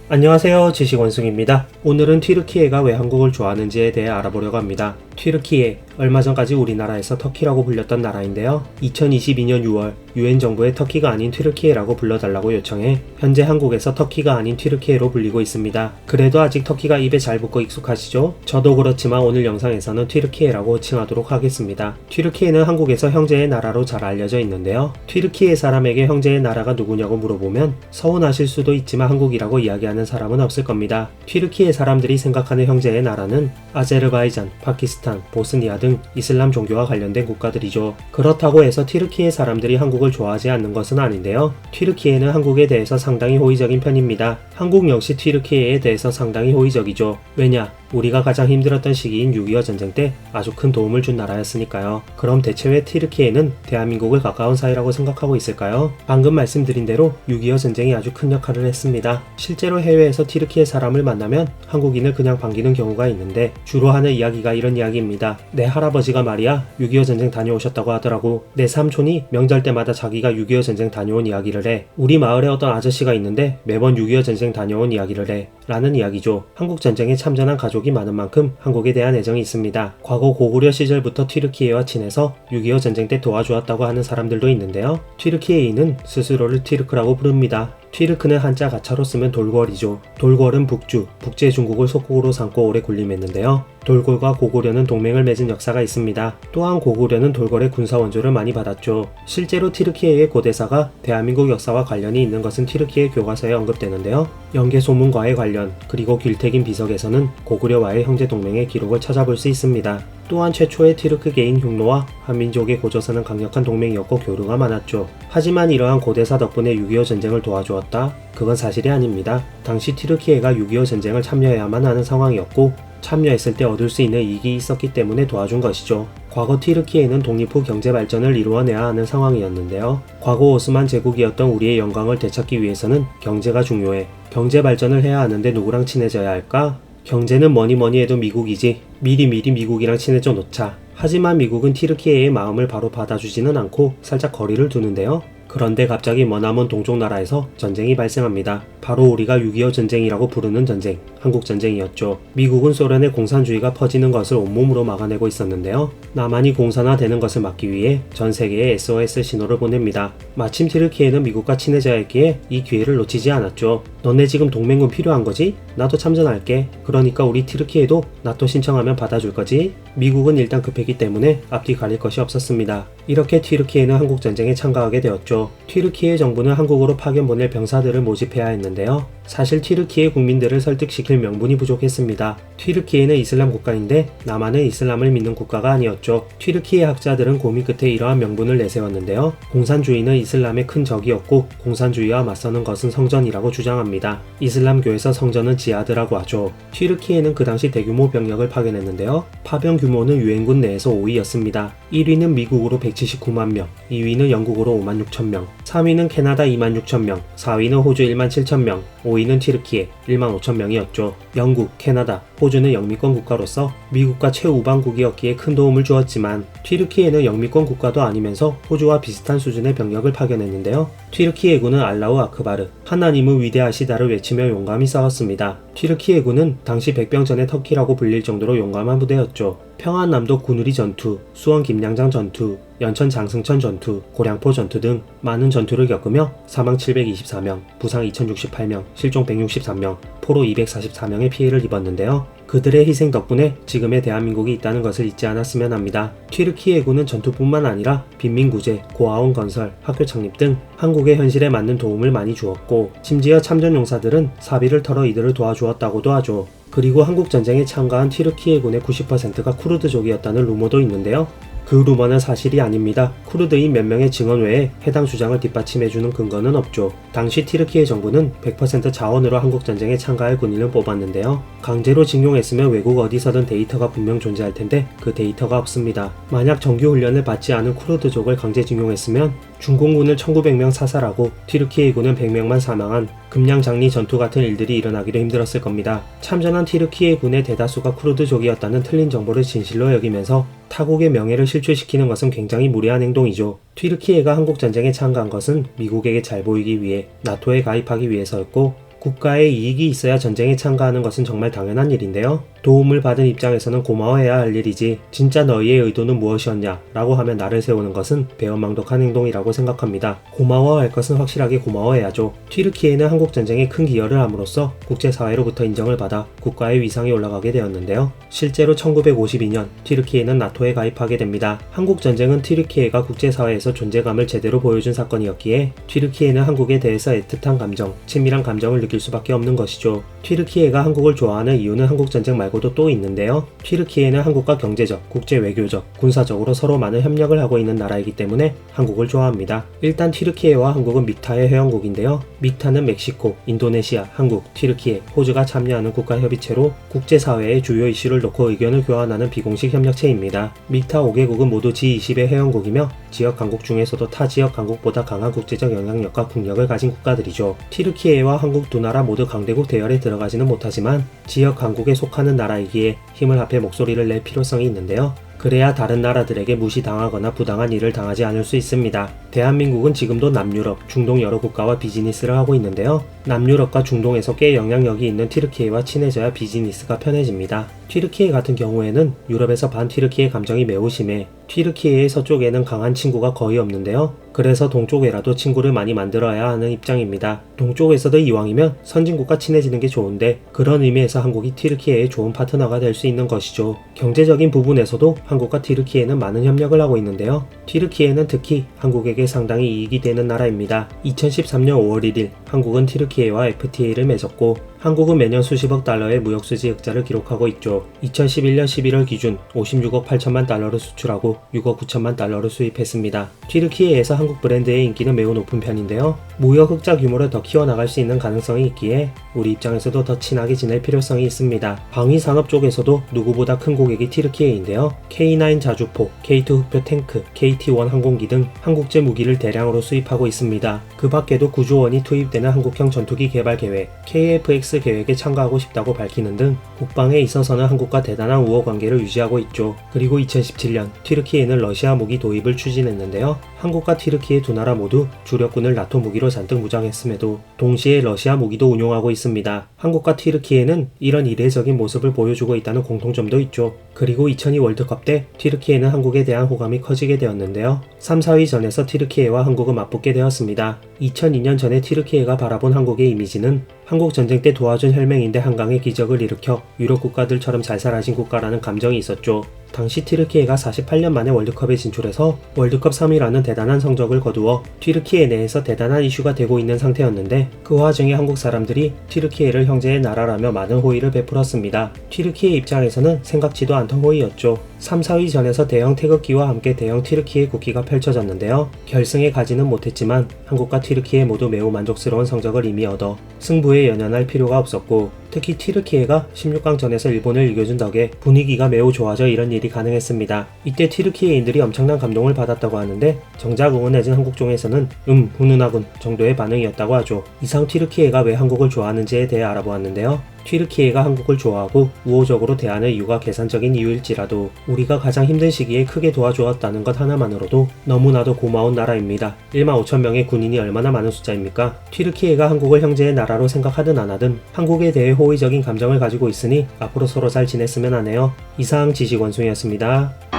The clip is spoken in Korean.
안녕하세요, 지식원숭입니다. 오늘은 튀르키예가 왜 한국을 좋아하는지에 대해 알아보려고 합니다. 튀르키예, 얼마 전까지 우리나라에서 터키라고 불렸던 나라인데요. 2022년 6월 유엔 정부에 터키가 아닌 튀르키예라고 불러달라고 요청해 현재 한국에서 터키가 아닌 튀르키예로 불리고 있습니다. 그래도 아직 터키가 입에 잘 붙고 익숙하시죠? 저도 그렇지만 오늘 영상에서는 튀르키예라고 호칭하도록 하겠습니다. 튀르키예는 한국에서 형제의 나라로 잘 알려져 있는데요. 튀르키예 사람에게 형제의 나라가 누구냐고 물어보면 서운하실 수도 있지만 한국이라고 이야기하는 사람은 없을 겁니다. 튀르키예 사람들이 생각하는 형제의 나라는 아제르바이잔, 파키스탄, 보스니아 등 이슬람 종교와 관련된 국가들이죠. 그렇다고 해서 튀르키예 사람들이 한국을 좋아하지 않는 것은 아닌데요. 튀르키예는 한국에 대해서 상당히 호의적인 편입니다. 한국 역시 튀르키예에 대해서 상당히 호의적이죠. 왜냐? 우리가 가장 힘들었던 시기인 6.25 전쟁 때 아주 큰 도움을 준 나라였으니까요. 그럼 대체 왜 튀르키예는 대한민국을 가까운 사이라고 생각하고 있을까요? 방금 말씀드린 대로 6.25 전쟁이 아주 큰 역할을 했습니다. 실제로 해외에서 튀르키예 사람을 만나면 한국인을 그냥 반기는 경우가 있는데 주로 하는 이야기가 이런 이야기입니다. 내 할아버지가 말이야 6.25 전쟁 다녀오셨다고 하더라고. 내 삼촌이 명절 때마다 자기가 6.25 전쟁 다녀온 이야기를 해. 우리 마을에 어떤 아저씨가 있는데 매번 6.25 전쟁 다녀온 이야기를 해. 라는 이야기죠. 한국 전쟁에 참전한 가족이 많은 만큼 한국에 대한 애정이 있습니다. 과거 고구려 시절부터 튀르키예와 친해서 6.25 전쟁 때 도와주었다고 하는 사람들도 있는데요. 튀르키예인은 스스로를 튀르크라고 부릅니다. 튀르크는 한자 가차로 쓰면 돌궐이죠. 돌궐은 북주, 북제중국을 속국으로 삼고 오래 군림했는데요. 돌궐과 고구려는 동맹을 맺은 역사가 있습니다. 또한 고구려는 돌궐의 군사 원조를 많이 받았죠. 실제로 튀르키예의 고대사가 대한민국 역사와 관련이 있는 것은 튀르키예 교과서에 언급되는데요. 영계소문과의 관련, 그리고 길택인 비석에서는 고구려와의 형제 동맹의 기록을 찾아볼 수 있습니다. 또한 최초의 튀르크계인 흉노와 한민족의 고조선은 강력한 동맹이었고 교류가 많았죠. 하지만 이러한 고대사 덕분에 6.25 전쟁을 도와주었다? 그건 사실이 아닙니다. 당시 튀르키예가 6.25 전쟁을 참여해야만 하는 상황이었고 참여했을 때 얻을 수 있는 이익이 있었기 때문에 도와준 것이죠. 과거 튀르키예는 독립 후 경제 발전을 이루어내야 하는 상황이었는데요. 과거 오스만 제국이었던 우리의 영광을 되찾기 위해서는 경제가 중요해. 경제 발전을 해야 하는데 누구랑 친해져야 할까? 경제는 뭐니 해도 미국이지. 미리 미국이랑 친해져 놓자. 하지만 미국은 튀르키예의 마음을 바로 받아주지는 않고 살짝 거리를 두는데요. 그런데 갑자기 머나먼 동쪽 나라에서 전쟁이 발생합니다. 바로 우리가 6.25 전쟁이라고 부르는 전쟁, 한국전쟁이었죠. 미국은 소련의 공산주의가 퍼지는 것을 온몸으로 막아내고 있었는데요. 남한이 공산화되는 것을 막기 위해 전 세계에 SOS 신호를 보냅니다. 마침 튀르키예는 미국과 친해져야 했기에 이 기회를 놓치지 않았죠. 너네 지금 동맹군 필요한 거지? 나도 참전할게. 그러니까 우리 튀르키예도 나토 신청하면 받아줄 거지? 미국은 일단 급했기 때문에 앞뒤 가릴 것이 없었습니다. 이렇게 튀르키예는 한국전쟁에 참가하게 되었죠. 튀르키예 정부는 한국으로 파견 보낼 병사들을 모집해야 했는데요. 사실 튀르키예 국민들을 설득시킬 명분이 부족했습니다. 튀르키예는 이슬람 국가인데 남한은 이슬람을 믿는 국가가 아니었죠. 튀르키예 학자들은 고민 끝에 이러한 명분을 내세웠는데요. 공산주의는 이슬람의 큰 적이었고 공산주의와 맞서는 것은 성전이라고 주장합니다. 이슬람교에서 성전은 지하드라고 하죠. 튀르키예는 그 당시 대규모 병력을 파견했는데요. 파병 규모는 유엔군 내에서 5위였습니다. 1위는 미국으로 179만 명, 2위는 영국으로 5만 6천 명, 3위는 캐나다 2만 6천 명, 4위는 호주 1만 7천 명, 5위는 튀르키예 1만 5천 명이었죠. 영국, 캐나다, 호주는 영미권 국가로서 미국과 최우방국이었기에 큰 도움을 주었지만 튀르키예는 영미권 국가도 아니면서 호주와 비슷한 수준의 병력을 파견했는데요. 튀르키예군은 알라우 아크바르, 하나님은 위대하시다를 외치며 용감히 싸웠습니다. 튀르키예군은 당시 백병전의 터키라고 불릴 정도로 용감한 부대였죠. 평안남도 군우리 전투, 수원 김양장 전투, 연천 장승천 전투, 고량포 전투 등 많은 전투를 겪으며 사망 724명, 부상 2068명, 실종 163명, 포로 244명의 피해를 입었는데요. 그들의 희생 덕분에 지금의 대한민국이 있다는 것을 잊지 않았으면 합니다. 튀르키예군은 전투뿐만 아니라 빈민구제, 고아원 건설, 학교 창립 등 한국의 현실에 맞는 도움을 많이 주었고 심지어 참전용사들은 사비를 털어 이들을 도와주었다고도 하죠. 그리고 한국전쟁에 참가한 튀르키예군의 90%가 쿠르드족이었다는 루머도 있는데요. 그 루머는 사실이 아닙니다. 쿠르드인 몇 명의 증언 외에 해당 주장을 뒷받침해주는 근거는 없죠. 당시 튀르키예 정부는 100% 자원으로 한국전쟁에 참가할 군인을 뽑았는데요. 강제로 징용했으면 외국 어디서든 데이터가 분명 존재할 텐데 그 데이터가 없습니다. 만약 정규 훈련을 받지 않은 쿠르드족을 강제 징용했으면 중공군을 1900명 사살하고 튀르키예군은 100명만 사망한 금량장리 전투 같은 일들이 일어나기도 힘들었을 겁니다. 참전한 튀르키예군의 대다수가 쿠르드족이었다는 틀린 정보를 진실로 여기면서 타국의 명예를 실추시키는 것은 굉장히 무례한 행동이죠. 튀르키예가 한국전쟁에 참가한 것은 미국에게 잘 보이기 위해 나토에 가입하기 위해서였고 국가의 이익이 있어야 전쟁에 참가하는 것은 정말 당연한 일인데요. 도움을 받은 입장에서는 고마워해야 할 일이지 진짜 너희의 의도는 무엇이었냐 라고 하며 나를 세우는 것은 배은망덕한 행동이라고 생각합니다. 고마워할 것은 확실하게 고마워해야죠. 튀르키예는 한국전쟁에 큰 기여를 함으로써 국제사회로부터 인정을 받아 국가의 위상이 올라가게 되었는데요. 실제로 1952년 튀르키예는 나토에 가입하게 됩니다. 한국전쟁은 튀르키예가 국제사회에서 존재감을 제대로 보여준 사건이었기에 튀르키예는 한국에 대해서 애틋한 감정, 친밀한 감정을 느낄 수밖에 없는 것이죠. 튀르키예가 한국을 좋아하는 이유는 한국전쟁 말고도 또 있는데요. 튀르키예는 한국과 경제적, 국제 외교적, 군사적으로 서로 많은 협력을 하고 있는 나라이기 때문에 한국을 좋아합니다. 일단 튀르키예와 한국은 미타의 회원국인데요. 미타는 멕시코, 인도네시아, 한국, 튀르키예, 호주가 참여하는 국가협의체로 국제사회의 주요 이슈를 놓고 의견을 교환하는 비공식 협력체입니다. 미타 5개국은 모두 G20의 회원국이며 지역 강국 중에서도 타 지역 강국보다 강한 국제적 영향력과 국력을 가진 국가들이죠. 튀르키예와 한국 두 나라 모두 강대국 대열에 들어가지는 못하지만 지역 강국에 속하는 나라이기에 힘을 합해 목소리를 낼 필요성이 있는데요. 그래야 다른 나라들에게 무시당하거나 부당한 일을 당하지 않을 수 있습니다. 대한민국은 지금도 남유럽, 중동 여러 국가와 비즈니스를 하고 있는데요. 남유럽과 중동에서 꽤 영향력이 있는 튀르키예와 친해져야 비즈니스가 편해집니다. 튀르키예 같은 경우에는 유럽에서 반튀르키예 감정이 매우 심해 튀르키예의 서쪽에는 강한 친구가 거의 없는데요. 그래서 동쪽에라도 친구를 많이 만들어야 하는 입장입니다. 동쪽에서도 이왕이면 선진국과 친해지는 게 좋은데 그런 의미에서 한국이 튀르키예의 좋은 파트너가 될 수 있는 것이죠. 경제적인 부분에서도 한국과 튀르키예는 많은 협력을 하고 있는데요. 튀르키예는 특히 한국에게 상당히 이익이 되는 나라입니다. 2013년 5월 1일 한국은 튀르키예와 FTA를 맺었고 한국은 매년 수십억 달러의 무역수지 흑자를 기록하고 있죠. 2011년 11월 기준 56억 8천만 달러를 수출하고 6억 9천만 달러를 수입했습니다. 튀르키예에서 한국 브랜드의 인기는 매우 높은 편인데요. 무역 흑자 규모를 더 키워나갈 수 있는 가능성이 있기에 우리 입장에서도 더 친하게 지낼 필요성이 있습니다. 방위산업 쪽에서도 누구보다 큰 고객이 튀르키예인데요. K9 자주포, K2 흑표 탱크, KT1 항공기 등 한국제 무기를 대량으로 수입하고 있습니다. 그 밖에도 9조 원이 투입되는 한국형 전투기 개발 계획, KF-X 계획에 참가하고 싶다고 밝히는 등 국방에 있어서는 한국과 대단한 우호 관계를 유지하고 있죠. 그리고 2017년 튀르키예는 러시아 무기 도입을 추진했는데요. 한국과 튀르키예 두 나라 모두 주력군을 나토 무기로 잔뜩 무장했음에도 동시에 러시아 무기도 운용하고 있습니다. 한국과 튀르키예는 이런 이례적인 모습을 보여주고 있다는 공통점도 있죠. 그리고 2002 월드컵 때 튀르키예는 한국에 대한 호감이 커지게 되었는데요. 3, 4위전에서 튀르키예와 한국은 맞붙게 되었습니다. 2002년 전에 튀르키예가 바라본 한국의 이미지는 한국 전쟁 때 도와준 혈맹인데 한강의 기적을 일으켜 유럽 국가들처럼 잘 살아진 국가라는 감정이 있었죠. 당시 튀르키예가 48년 만에 월드컵에 진출해서 월드컵 3위라는 대단한 성적을 거두어 튀르키예 내에서 대단한 이슈가 되고 있는 상태였는데 그 와중에 한국 사람들이 튀르키예를 형제의 나라라며 많은 호의를 베풀었습니다. 튀르키예 입장에서는 생각지도 않던 호의였죠. 3, 4위전에서 대형 태극기와 함께 대형 튀르키예 국기가 펼쳐졌는데요. 결승에 가지는 못했지만 한국과 튀르키예 모두 매우 만족스러운 성적을 이미 얻어 승부에 연연할 필요가 없었고 특히 튀르키예가 16강전에서 일본을 이겨준 덕에 분위기가 매우 좋아져 이런 일이 가능했습니다. 이때 튀르키예인들이 엄청난 감동을 받았다고 하는데 정작 응원해준 한국종에서는 훈훈하군 정도의 반응이었다고 하죠. 이상 튀르키예가 왜 한국을 좋아하는지에 대해 알아보았는데요. 튀르키예가 한국을 좋아하고 우호적으로 대하는 이유가 계산적인 이유일지라도 우리가 가장 힘든 시기에 크게 도와주었다는 것 하나만으로도 너무나도 고마운 나라입니다. 1만 5천 명의 군인이 얼마나 많은 숫자입니까? 튀르키예가 한국을 형제의 나라로 생각하든 안 하든 한국에 대해 호의적인 감정을 가지고 있으니 앞으로 서로 잘 지냈으면 하네요. 이상 지식원숭이였습니다.